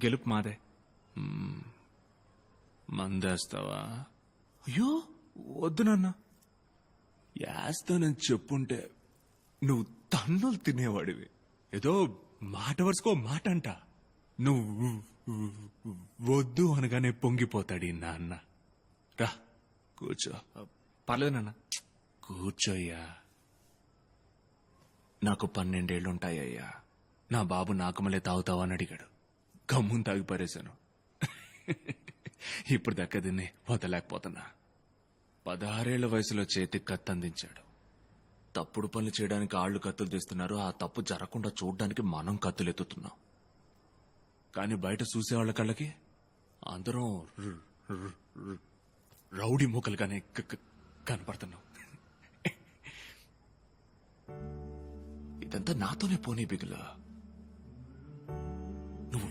గెలుపు మాదే. మందేస్తావా? అయ్యో వద్దు నాన్న. యాస్తానని చెప్పుంటే నువ్వు తన్నులు తినేవాడివి. ఏదో మాట వరుసుకో మాట అంట. నువ్వు వద్దు అనగానే పొంగిపోతాడు ఈ నాన్న. రా కూర్చో. పర్లేదు నాన్న. కూర్చోయ్యా. నాకు 12 ఏళ్లుంటాయ్యా. నా బాబు నాకమలే తాగుతావా అని అడిగాడు. గమ్మున తాగి పారేశాను. ఇప్పుడు దక్క దీన్ని వదలేకపోతున్నా. 16 ఏళ్ల వయసులో చేతికి కత్తి అందించాడు. తప్పుడు పనులు చేయడానికి ఆళ్లు కత్తులు తీస్తున్నారు. ఆ తప్పు జరగకుండా చూడ్డానికి మనం కత్తులు ఎత్తుతున్నాం. కానీ బయట చూసేవాళ్ల కళ్ళకి అందరం రౌడీ మూకలుగానే కనపడుతున్నాం. ఇదంతా నాతోనే పోనీ బిగులు. నువ్వు